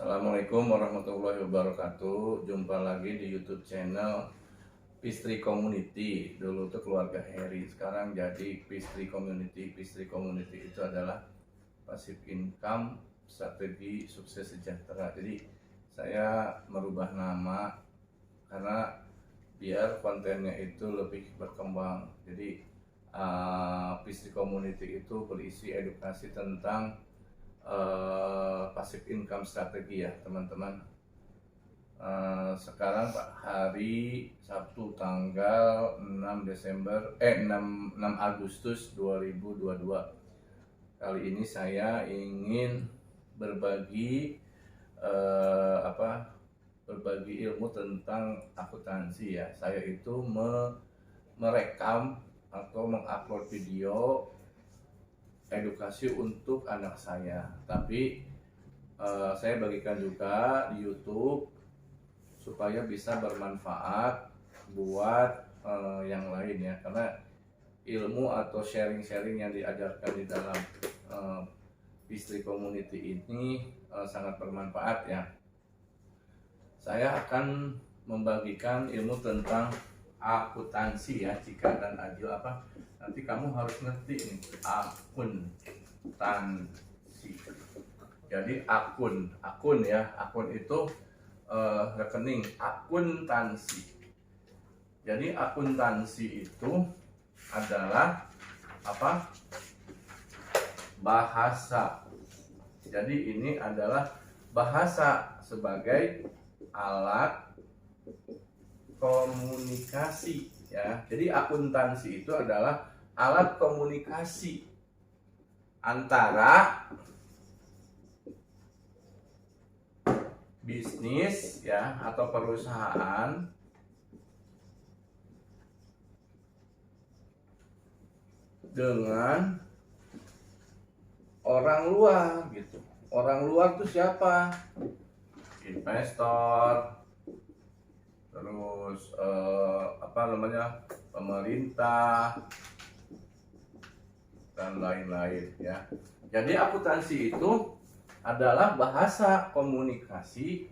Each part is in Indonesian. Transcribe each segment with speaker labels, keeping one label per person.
Speaker 1: Assalamualaikum warahmatullahi wabarakatuh. Jumpa lagi di YouTube channel Pistri Community. Dulu tuh keluarga Heri, sekarang jadi Pistri Community. Pistri Community itu adalah passive income strategi sukses sejahtera. Jadi saya merubah nama karena biar kontennya itu lebih berkembang. Jadi Pistri Community itu berisi edukasi tentang passive income strategi ya teman-teman. Sekarang hari Sabtu tanggal 6 Agustus 2022. Kali ini saya ingin berbagi berbagi ilmu tentang akuntansi ya. Saya itu merekam atau mengupload video edukasi untuk anak saya, tapi saya bagikan juga di YouTube supaya bisa bermanfaat buat yang lain ya, karena ilmu atau sharing-sharing yang diajarkan di dalam Pistri Community ini sangat bermanfaat ya. Saya akan membagikan ilmu tentang akuntansi ya, jika dan adil nanti kamu harus ngerti ini akuntansi. Jadi akun ya, akun itu rekening, akuntansi. Jadi akuntansi itu adalah bahasa. Jadi ini adalah bahasa sebagai alat komunikasi ya. Jadi akuntansi itu adalah alat komunikasi antara bisnis ya atau perusahaan dengan orang luar gitu. Orang luar itu siapa? Investor, terus pemerintah dan lain-lain ya. Jadi akuntansi itu adalah bahasa komunikasi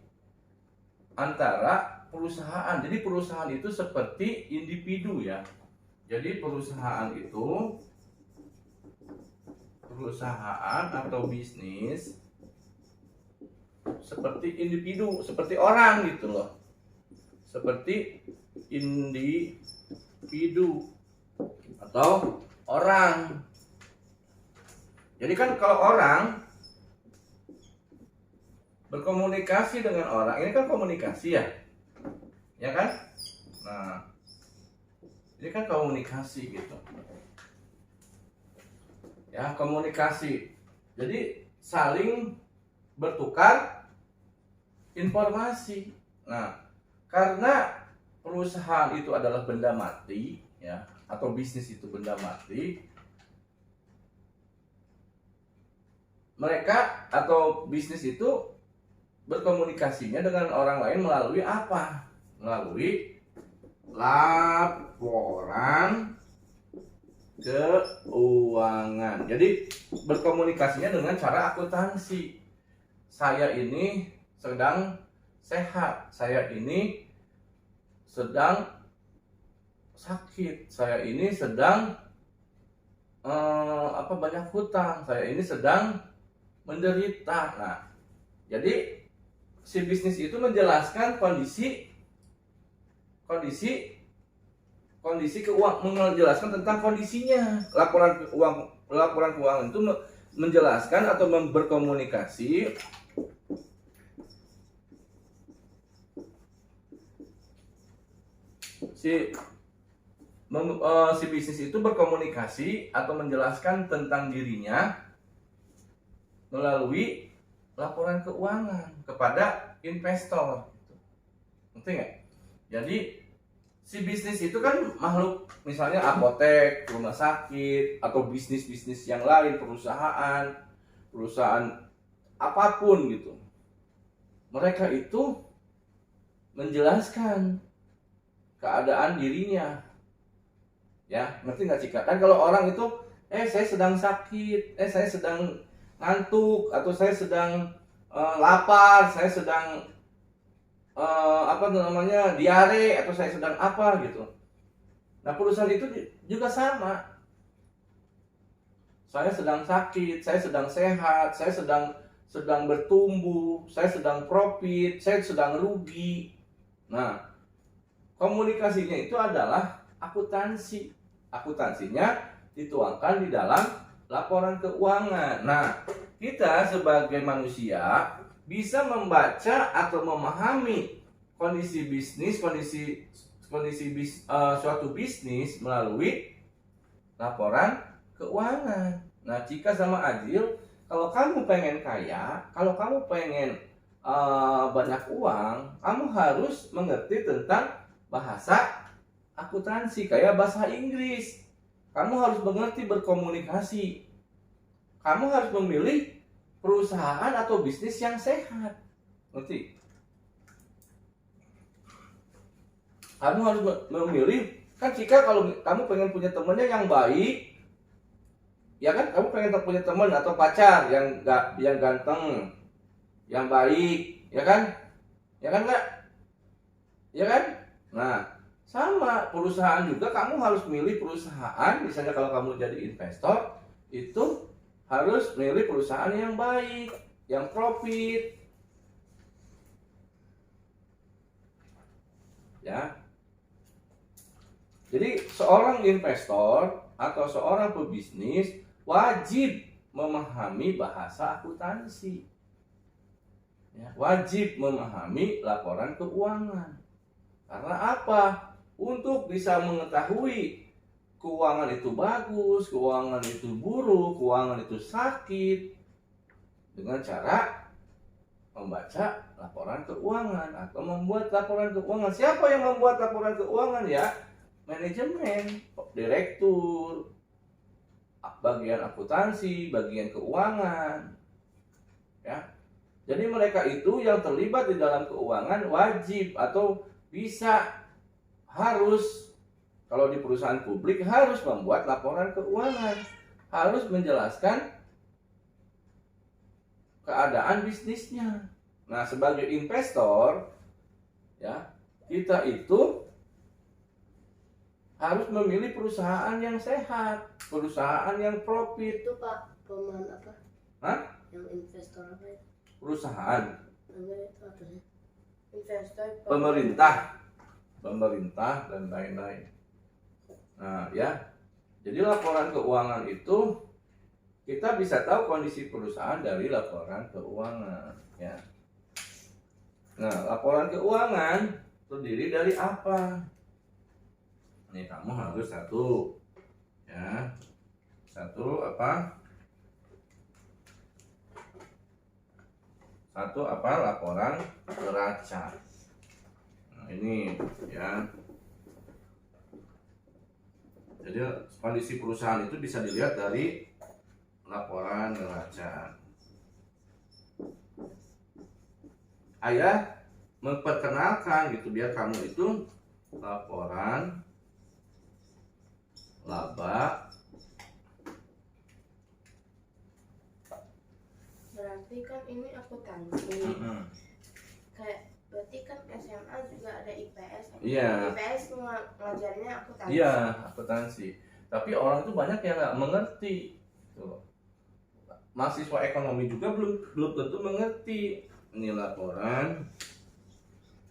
Speaker 1: antara perusahaan. Jadi perusahaan itu seperti individu ya. Jadi perusahaan atau bisnis seperti individu, seperti orang gitu loh. Seperti individu atau orang. Jadi kan kalau orang berkomunikasi dengan orang, ini kan komunikasi ya, ya kan? Nah, ini kan komunikasi gitu, ya komunikasi. Jadi saling bertukar informasi. Nah, karena perusahaan itu adalah benda mati ya, atau bisnis itu benda mati, mereka atau bisnis itu berkomunikasinya dengan orang lain melalui apa? Melalui laporan keuangan. Jadi berkomunikasinya dengan cara akuntansi. Saya ini sedang sehat, saya ini sedang sakit, saya ini sedang banyak hutang, saya ini sedang menderita. Nah, jadi si bisnis itu menjelaskan kondisi keuangan, menjelaskan tentang kondisinya. Laporan keuangan itu menjelaskan atau berkomunikasi si bisnis itu berkomunikasi atau menjelaskan tentang dirinya melalui laporan keuangan kepada investor. Ngerti nggak? Jadi si bisnis itu kan makhluk, misalnya apotek, rumah sakit, atau bisnis-bisnis yang lain, perusahaan apapun gitu. Mereka itu menjelaskan keadaan dirinya. Ya, ngerti nggak Cika? Kan kalau orang itu, saya sedang sakit, saya sedang ngantuk, atau saya sedang lapar, saya sedang diare, atau saya sedang apa gitu. Nah, perusahaan itu juga sama. Saya sedang sakit, saya sedang sehat, saya sedang bertumbuh, saya sedang profit, saya sedang rugi. Nah, komunikasinya itu adalah akuntansi. Akuntansinya dituangkan di dalam laporan keuangan. Nah, kita sebagai manusia bisa membaca atau memahami kondisi bisnis, suatu bisnis melalui laporan keuangan. Nah, Cika sama Adil, kalau kamu pengen kaya, kalau kamu pengen banyak uang, kamu harus mengerti tentang bahasa akuntansi, kayak bahasa Inggris. Kamu harus mengerti berkomunikasi. Kamu harus memilih perusahaan atau bisnis yang sehat. Ngerti? Kamu harus memilih. Kan jika kalau kamu pengen punya temannya yang baik, ya kan, kamu pengen punya teman atau pacar yang ganteng, yang baik, ya kan? Ya kan enggak? Ya kan? Nah, sama perusahaan juga, kamu harus milih perusahaan. Misalnya kalau kamu jadi investor, itu harus milih perusahaan yang baik, yang profit. Ya. Jadi seorang investor atau seorang pebisnis wajib memahami bahasa akuntansi. Ya, wajib memahami laporan keuangan. Karena apa? Untuk bisa mengetahui keuangan itu bagus, keuangan itu buruk, keuangan itu sakit, dengan cara membaca laporan keuangan atau membuat laporan keuangan. Siapa yang membuat laporan keuangan? Ya, manajemen, direktur, bagian akuntansi, bagian keuangan. Ya. Jadi mereka itu yang terlibat di dalam keuangan wajib atau harus, kalau di perusahaan publik harus membuat laporan keuangan, harus menjelaskan keadaan bisnisnya. Nah, sebagai investor, ya, kita itu harus memilih perusahaan yang sehat, perusahaan yang profit.
Speaker 2: Itu Pak, perumahan apa?
Speaker 1: Hah?
Speaker 2: Yang investor apa ya?
Speaker 1: Perusahaan.
Speaker 2: Investor.
Speaker 1: Pemerintah dan lain-lain. Nah, ya. Jadi laporan keuangan itu kita bisa tahu kondisi perusahaan dari laporan keuangan, ya. Nah, laporan keuangan terdiri dari apa? Ini kamu harus satu laporan neraca. Nah, ini ya. Jadi kondisi perusahaan itu bisa dilihat dari laporan neraca. Ayah memperkenalkan gitu biar kamu itu laporan laba.
Speaker 2: Berarti kan ini akuntansi. Kayak berarti kan SMA juga ada IPS.
Speaker 1: Iya.
Speaker 2: IPS ngajarnya akuntansi.
Speaker 1: Iya, akuntansi. Tapi orang itu banyak yang nggak mengerti. Tuh. Mahasiswa ekonomi juga belum tentu mengerti. Ini laporan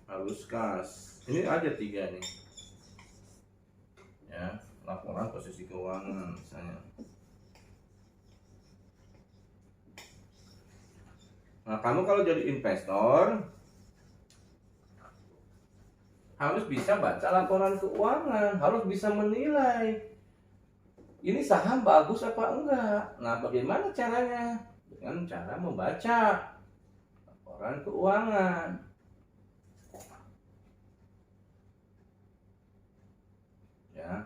Speaker 1: harus kas. Ini ada 3 nih. Ya, laporan posisi keuangan misalnya. Nah, kamu kalau jadi investor harus bisa baca laporan keuangan, harus bisa menilai ini saham bagus apa enggak. Nah, bagaimana caranya? Dengan cara membaca laporan keuangan. Ya.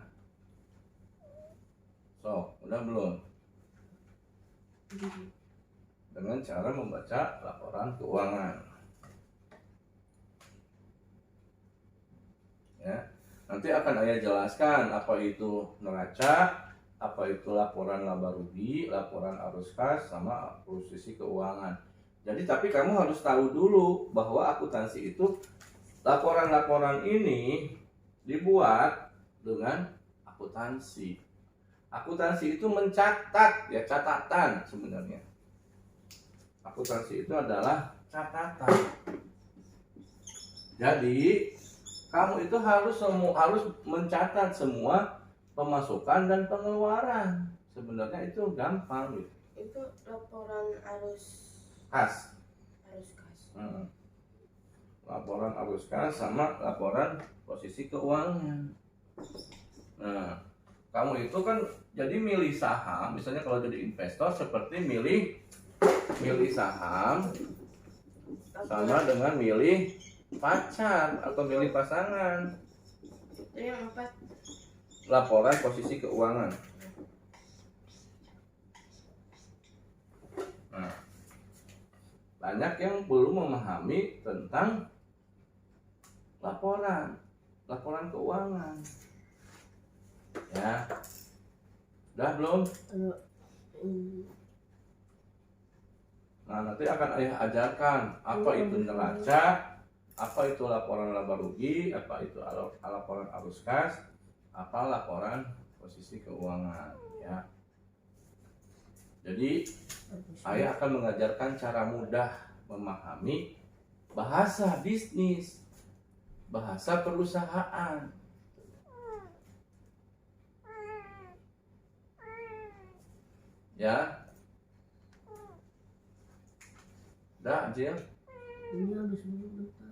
Speaker 1: So, udah belum? Dengan cara membaca laporan keuangan. Ya. Nanti akan Ayah jelaskan apa itu neraca, apa itu laporan laba rugi, laporan arus kas, sama posisi keuangan. Jadi tapi kamu harus tahu dulu bahwa akuntansi itu laporan-laporan ini dibuat dengan akuntansi. Akuntansi itu mencatat, ya catatan sebenarnya. Akuntansi itu adalah catatan. Jadi kamu itu harus mencatat semua pemasukan dan pengeluaran. Sebenarnya itu gampang gitu.
Speaker 2: Itu laporan arus
Speaker 1: Kas.
Speaker 2: kas.
Speaker 1: Laporan arus kas sama laporan posisi keuangan. Nah, kamu itu kan jadi milih saham, misalnya kalau jadi investor seperti milih saham sama dengan milih pacar atau milih pasangan.
Speaker 2: Itu yang 4.
Speaker 1: Laporan posisi keuangan. Nah, banyak yang belum memahami tentang laporan keuangan. Ya, udah belum? Nah, nanti akan ayah ajarkan apa itu neraca, apa itu laporan laba rugi, apa itu laporan arus kas, apa laporan posisi keuangan, ya. Jadi ayah akan mengajarkan cara mudah memahami bahasa bisnis, bahasa perusahaan. Ya. Dah, Jil.
Speaker 3: Ini habis dulu bentar.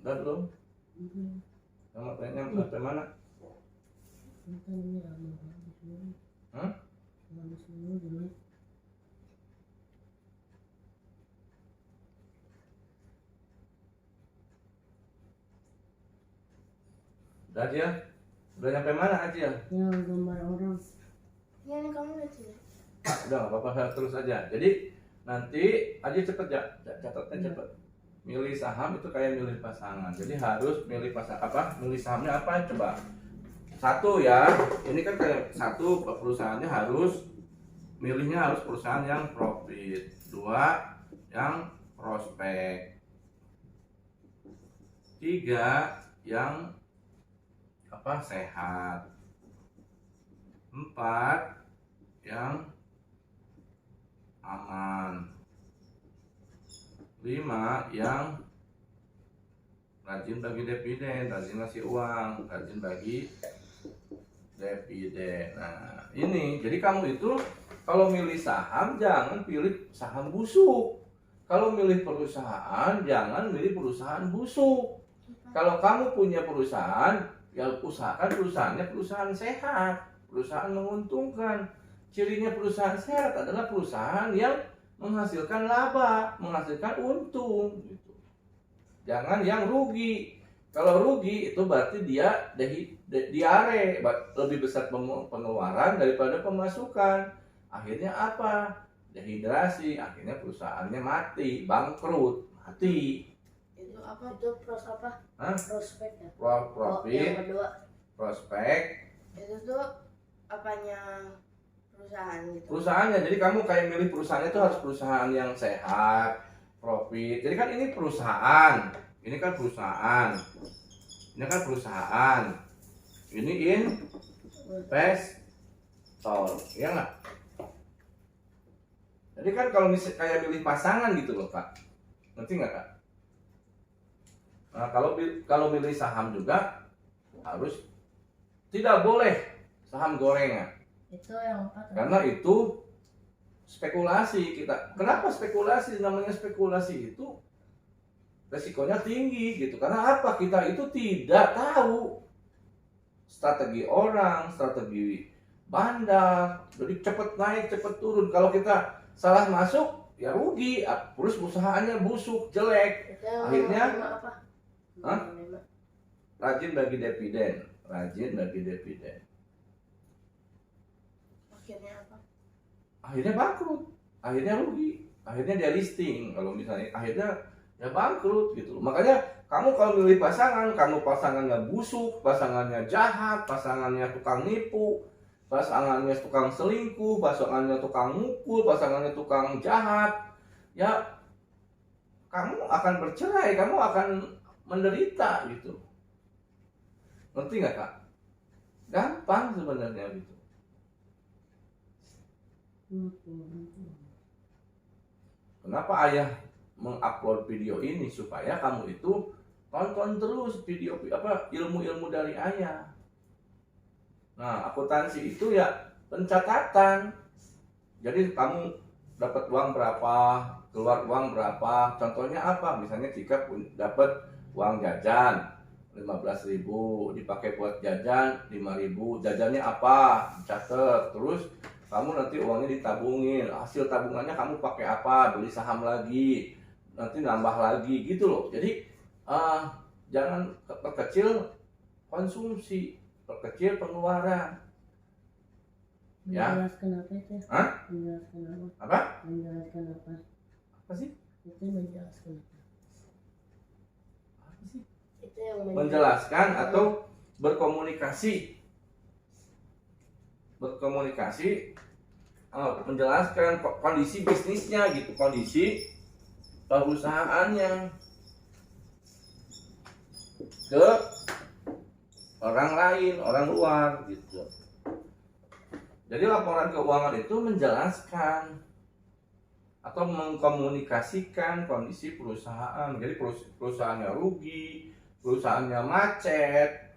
Speaker 1: Udah belum? Sama tanya sampai mana?
Speaker 3: Bentar ini habis dulu.
Speaker 1: Hah?
Speaker 3: Habis dulu dulu.
Speaker 1: Udah Jil? Udah nyampe mana Jil?
Speaker 3: Yang gambar orang.
Speaker 2: Ya, ini kamu lihat sini.
Speaker 1: Udah nggak apa-apa, terus aja. Jadi nanti aja cepet ya, catatnya cepet. Milih saham itu kayak milih pasangan. Jadi harus milih milih sahamnya apa? Coba. Satu ya, ini kan kayak satu perusahaannya milihnya harus perusahaan yang profit. 2 yang prospek. 3 yang sehat. 4 yang aman. 5 yang rajin bagi dividen, rajin ngasih uang, rajin bagi dividen. Nah, ini jadi kamu itu kalau milih saham jangan pilih saham busuk. Kalau milih perusahaan jangan milih perusahaan busuk. Kalau kamu punya perusahaan, ya usahakan perusahaannya perusahaan sehat, perusahaan menguntungkan. Cirinya perusahaan sehat adalah perusahaan yang menghasilkan laba, menghasilkan untung gitu. Jangan yang rugi. Kalau rugi itu berarti dia diare, lebih besar pengeluaran daripada pemasukan. Akhirnya apa? Dehidrasi, akhirnya perusahaannya mati, bangkrut, mati.
Speaker 2: Itu apa?
Speaker 3: Itu pros apa?
Speaker 1: Hah?
Speaker 3: Prospek ya?
Speaker 1: Profit,
Speaker 3: yang kedua.
Speaker 1: prospek,
Speaker 2: Itu tuh apanya perusahaan gitu.
Speaker 1: perusahaannya. Jadi kamu kayak milih perusahaannya itu harus perusahaan yang sehat, profit. Jadi kan ini perusahaan, ini kan perusahaan, ini kan perusahaan, ini investor, ya nggak? Jadi kan kalau kayak milih pasangan gitu loh Kak, ngerti nggak Kak? Nah, kalau milih saham juga harus tidak boleh saham gorengan.
Speaker 3: Itu yang 4.
Speaker 1: Karena itu spekulasi kita. Kenapa spekulasi? Namanya spekulasi itu resikonya tinggi gitu. Karena apa? Kita itu tidak tahu strategi orang, strategi bandar. Jadi cepat naik, cepat turun. Kalau kita salah masuk, ya rugi. Terus usahanya busuk, jelek.
Speaker 2: Itu yang
Speaker 1: Akhirnya,
Speaker 2: apa?
Speaker 1: hah? Rajin bagi dividen, rajin bagi dividen.
Speaker 2: Akhirnya apa?
Speaker 1: akhirnya bangkrut, akhirnya rugi, akhirnya dia listing. Kalau misalnya akhirnya ya bangkrut gitu loh. Makanya kamu kalau milih pasangan, kamu pasangannya busuk, pasangannya jahat, pasangannya tukang nipu, pasangannya tukang selingkuh, pasangannya tukang mukul, pasangannya tukang jahat, ya kamu akan bercerai, kamu akan menderita gitu. Ngerti nggak kak? Gampang sebenarnya gitu. Kenapa ayah mengupload video ini? Supaya kamu itu tonton terus video ilmu-ilmu dari ayah. Nah, akuntansi itu ya pencatatan. Jadi kamu dapat uang berapa, keluar uang berapa. Contohnya apa? Misalnya jika dapat uang jajan 15.000, dipakai buat jajan 5.000, jajannya apa? Catat. Terus kamu nanti uangnya ditabungin, hasil tabungannya kamu pakai apa? Beli saham lagi, nanti nambah lagi gitu loh. Jadi jangan perkecil konsumsi, perkecil pengeluaran. Ya.
Speaker 3: Menjelaskan apa itu?
Speaker 1: Hah?
Speaker 3: Menjelaskan apa?
Speaker 1: Apa?
Speaker 3: Menjelaskan apa?
Speaker 1: Apa sih?
Speaker 3: Itu menjelaskan apa?
Speaker 1: Apa sih?
Speaker 2: Itu yang
Speaker 1: Menjelaskan atau berkomunikasi. Berkomunikasi, menjelaskan kondisi bisnisnya gitu, kondisi perusahaannya ke orang lain, orang luar gitu. Jadi laporan keuangan itu menjelaskan atau mengkomunikasikan kondisi perusahaan. Jadi perusahaannya rugi, perusahaannya macet.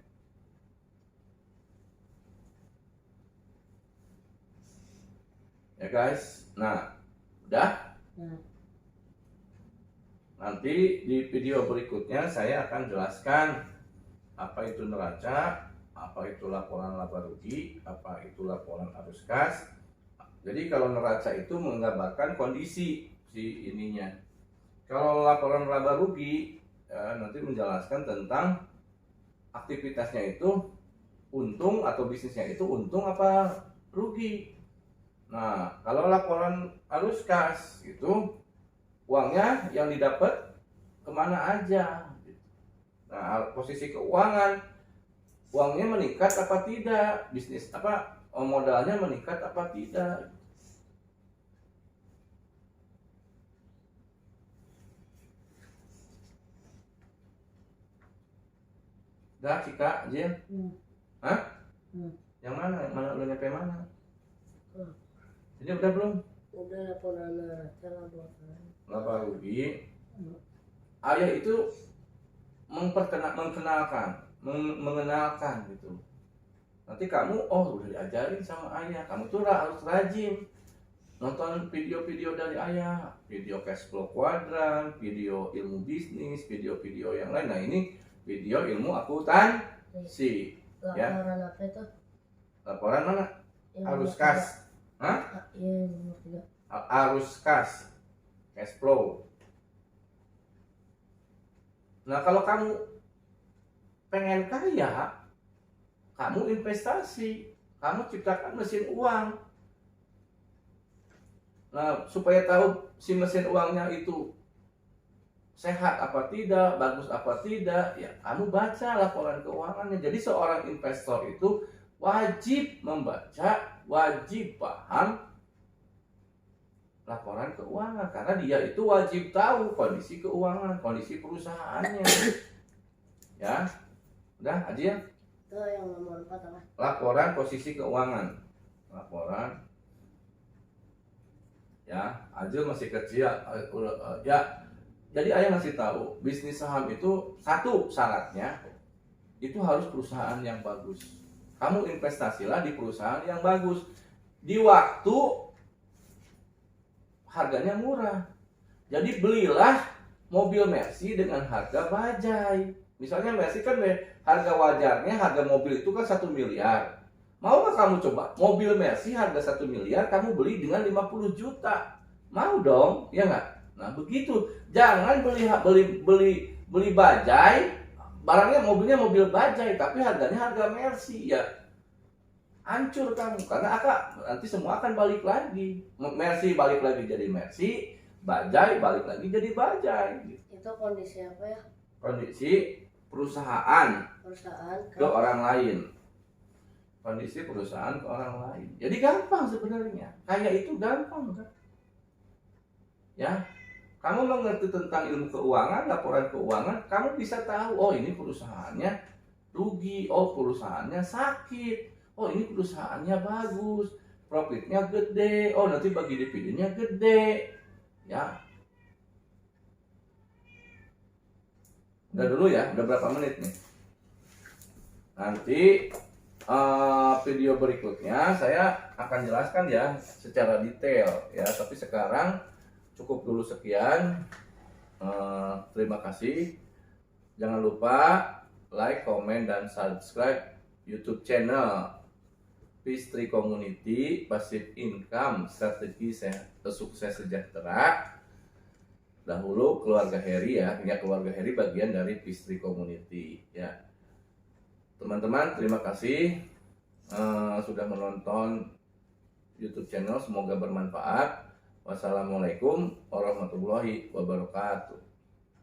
Speaker 1: Ya guys, nah udah.
Speaker 3: Nah.
Speaker 1: Nanti di video berikutnya saya akan jelaskan apa itu neraca, apa itu laporan laba rugi, apa itu laporan arus kas. Jadi kalau neraca itu menggambarkan kondisi si ininya. Kalau laporan laba rugi nanti menjelaskan tentang aktivitasnya itu untung atau bisnisnya itu untung apa rugi. Nah, kalau laporan arus kas itu uangnya yang didapat kemana aja. Nah, posisi keuangan, uangnya meningkat apa tidak, bisnis apa modalnya meningkat apa tidak. Udah Cika, Jin? Hah? Yang mana? Yang mana udah nyampe mana? Ini udah belum?
Speaker 3: Udah laporan neraca, laporan
Speaker 1: Laba rugi. Ayah itu mengenalkan gitu. Nanti kamu udah diajarin sama ayah, kamu tuh harus rajin nonton video-video dari ayah, video cash flow kuadran, video ilmu bisnis, video-video yang lain. Nah ini video ilmu akuntansi.
Speaker 3: laporan apa itu?
Speaker 1: Laporan mana?
Speaker 3: Yang
Speaker 1: Arus
Speaker 3: nomor
Speaker 1: kas.
Speaker 3: tiga.
Speaker 1: Hah?
Speaker 3: Iya, yang nomor 3.
Speaker 1: Arus kas, cash flow. Nah kalau kamu pengen kaya, kamu investasi, kamu ciptakan mesin uang. Nah supaya tahu si mesin uangnya itu sehat apa tidak, bagus apa tidak, ya kamu baca laporan keuangannya. Jadi seorang investor itu wajib membaca, wajib paham laporan keuangan karena dia itu wajib tahu kondisi keuangan, kondisi perusahaannya. Ya, udah aja.
Speaker 3: Itu yang nomor 4 apa?
Speaker 1: Laporan posisi keuangan, laporan. Ya, Ajil masih kecil, ya. Jadi ayah masih tahu bisnis saham itu satu syaratnya itu harus perusahaan yang bagus. Kamu investasilah di perusahaan yang bagus di waktu harganya murah. Jadi belilah mobil Mercy dengan harga bajai. Misalnya Mercy kan harga wajarnya harga mobil itu kan 1 miliar. Mau nggak kamu coba mobil Mercy harga 1 miliar kamu beli dengan 50 juta? Mau dong, ya nggak? Nah begitu. Jangan beli bajai, barangnya mobilnya mobil bajai tapi harganya harga Mercy ya. hancur kamu karena nanti semua akan balik lagi. Mercy balik lagi jadi Mercy, Bajai balik lagi jadi Bajai.
Speaker 3: Itu kondisi apa ya?
Speaker 1: Kondisi perusahaan ke
Speaker 3: Kan?
Speaker 1: orang lain. Kondisi perusahaan ke orang lain. Jadi gampang sebenarnya. Kayak itu gampang kan? Ya, kamu mengerti tentang ilmu keuangan, laporan keuangan, kamu bisa tahu, oh ini perusahaannya rugi, oh perusahaannya sakit, oh ini perusahaannya bagus, profitnya gede, oh nanti bagi dividennya gede, ya. Udah dulu ya, udah berapa menit nih? Nanti video berikutnya saya akan jelaskan ya secara detail ya, tapi sekarang cukup dulu sekian. Terima kasih. Jangan lupa like, comment, dan subscribe YouTube channel Peachtree Community Passive Income Strategi Sukses Sejahtera. Dahulu keluarga Heri ya, keluarga Heri bagian dari Peachtree Community ya. Teman-teman, terima kasih sudah menonton YouTube channel, semoga bermanfaat. Wassalamualaikum warahmatullahi wabarakatuh.